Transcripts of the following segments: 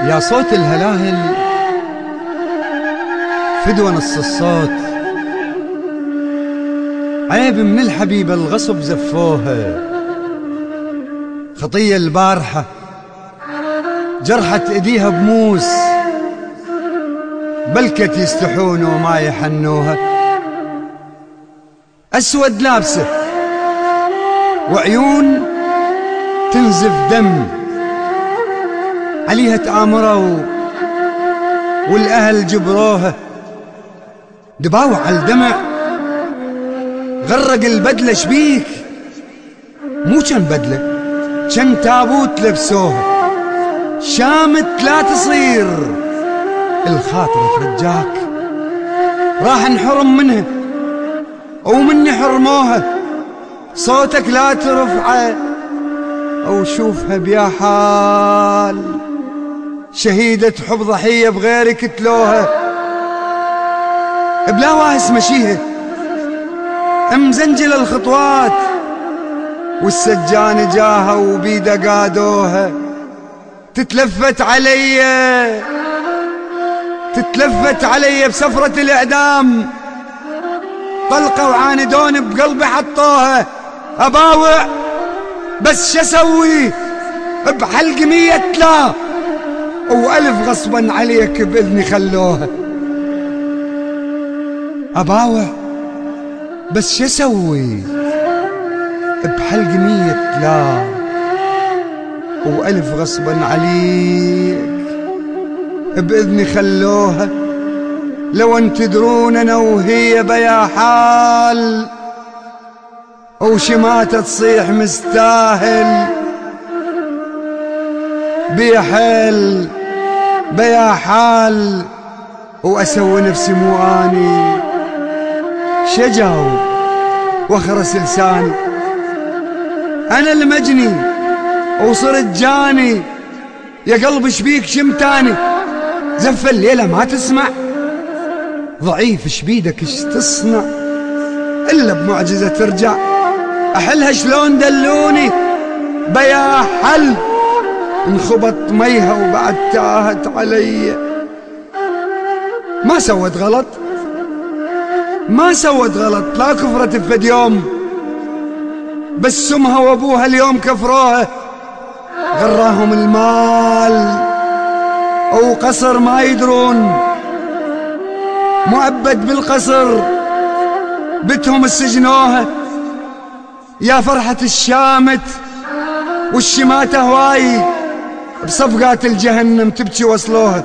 يا صوت الهلاهل فدوى نص الصوت، عيب من الحبيبة الغصب زفوها، خطية البارحة جرحت ايديها بموس، بلكت يستحون وما يحنوها، اسود لابسه وعيون تنزف دم، عليها تآمروا والاهل جبروها، دباوع على الدمع غرق البدلة، شبيك مو كان بدلة كان تابوت لبسوها، شامت لا تصير الخاطر ترجاك، راح نحرم منها ومني حرموها، صوتك لا ترفعه او شوفها بيا حال، شهيدة حب ضحية بغيرك تلوها، بلا واهس مشيها مزنجل الخطوات، والسجان جاها وبيده قادوها، تتلفت علي بسفرة الإعدام، طلقة وعاندون بقلبي حطوها، أباوع بس شسوي بحلق 100 لا و1000 غصبا عليك بإذني خلوها، أباوع بس شسوي بحلق 100 لا و1000 غصبا عليك بإذني خلوها، لو ان تدرون انا وهي بيا حال، وشماتة تصيح مستاهل بيا حال، واسوي نفسي مو اني، شجاوب واخرس لساني، انا المجني وصرت جاني، يا قلب شبيك شمتاني، زف الليلة ما تسمع، ضعيف شبيدك اش تصنع، الا بمعجزة ترجع، احلها شلون دلوني بيا حل، انخبط ميها وبعد تاهت علي، ما سوت غلط لا كفرت بفد يوم، بس امها وابوها اليوم كفروها، غراهم المال وقصر ما يدرون، مؤبد بالقصر بتهم السجنوها، يا فرحة الشامت والشماتة هواي بصفقات الجهنم تبكي وصلوها،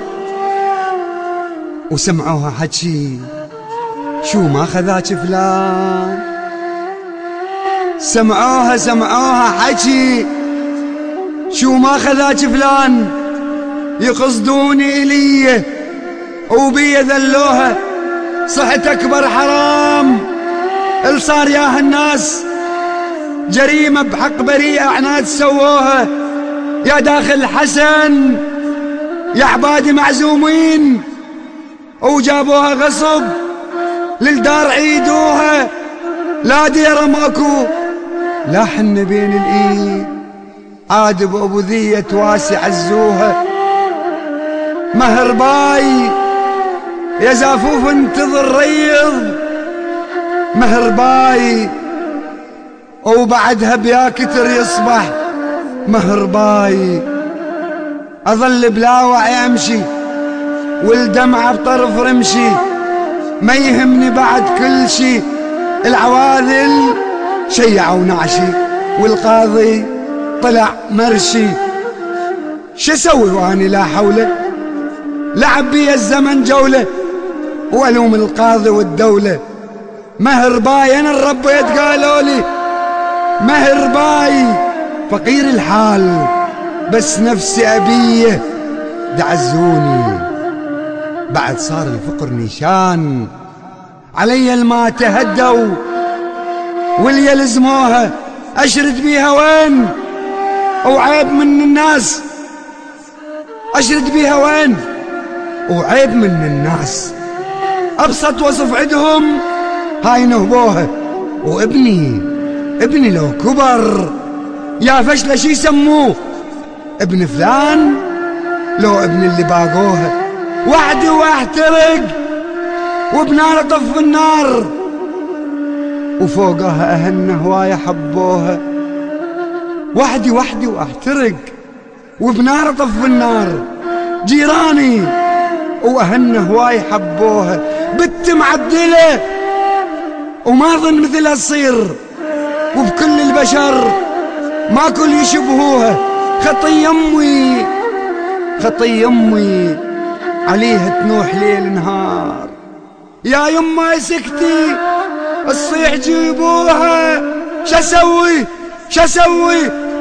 وسمعوها حكي شو ما خذاك فلان، سمعوها حكي شو ما خذاك فلان، يقصدوني إليه وبي ذلوها، صحت أكبر حرام الصار ياها الناس، جريمة بحق بريئة عناد سووها، يا داخل حسن يا عبادي معزومين، وجابوها غصب للدار عيدوها، لا ديرة ماكو لا حن بين الإيد، عاد بأبو ذية واسع عزوها، مهرباي يا زافوف انتظر ريض، مهرباي وبعدها بيا كتر يصبح، مهرباي اظل بلا وعي امشي والدمعة بطرف رمشي، ما يهمني بعد كل شي، العواذل شيعوا نعشي والقاضي طلع مرشي، شسوي واني لا حوله، لعب بي الزمن جولة والوم القاضي والدولة، مهرباي انا الرب يتقالوا لي، مهرباي فقير الحال بس نفسي ابيه، دعزوني بعد صار الفقر نيشان، علي الما تهدوا واللي يلزموها، اشرد بيها وين وعيب من الناس، اشرد بيها وين وعيب من الناس، ابسط وصف عندهم هاي نهبوها، وابني لو كبر يا فشله شي يسموه ابن فلان، لو ابن اللي باقوها، وحدي واحترق وبنار طف النار، وفوقها أهلنا هواية حبوها. وحدي واحترق وبنار طف النار، جيراني وأهلنا هواية حبوها. بنت معدلة وما ظن مثلها تصير، وبكل البشر ما كل يشبهوها. خطي يمي عليها تنوح ليل نهار، يا يما سكتي الصيح جيبوها.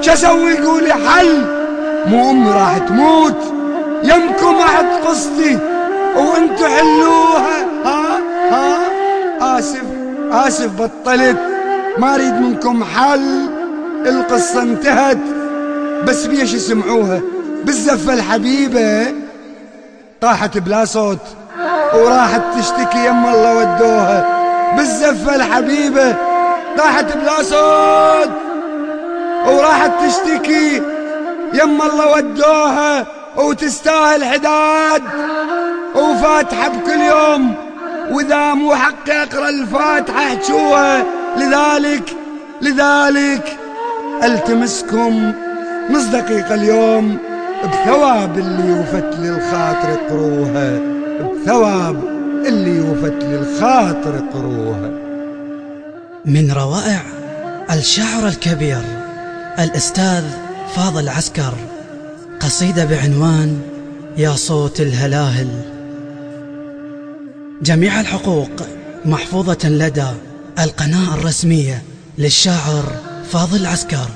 شسوي قولي حل، مو امي راح تموت يمكم احد قصتي وانتو حلوها. اسف بطلت، ما اريد منكم حل، القصة انتهت. بس بيش يسمعوها بالزفة الحبيبة طاحت بلا صوت وراحت تشتكي يما الله ودوها. بالزفة الحبيبة طاحت بلا صوت وراحت تشتكي يما الله ودوها، وتستاهل حداد وفاتحة بكل يوم، وإذا مو حق اقرا الفاتحة احجوها. لذلك التمسكم نص دقيقة اليوم بثواب اللي يوفت للخاطر اقروها، بثواب اللي يوفت للخاطر اقروها. من روائع الشاعر الكبير الأستاذ فاضل عسكر، قصيدة بعنوان يا صوت الهلاهل. جميع الحقوق محفوظة لدى القناة الرسمية للشاعر فاضل عسكر.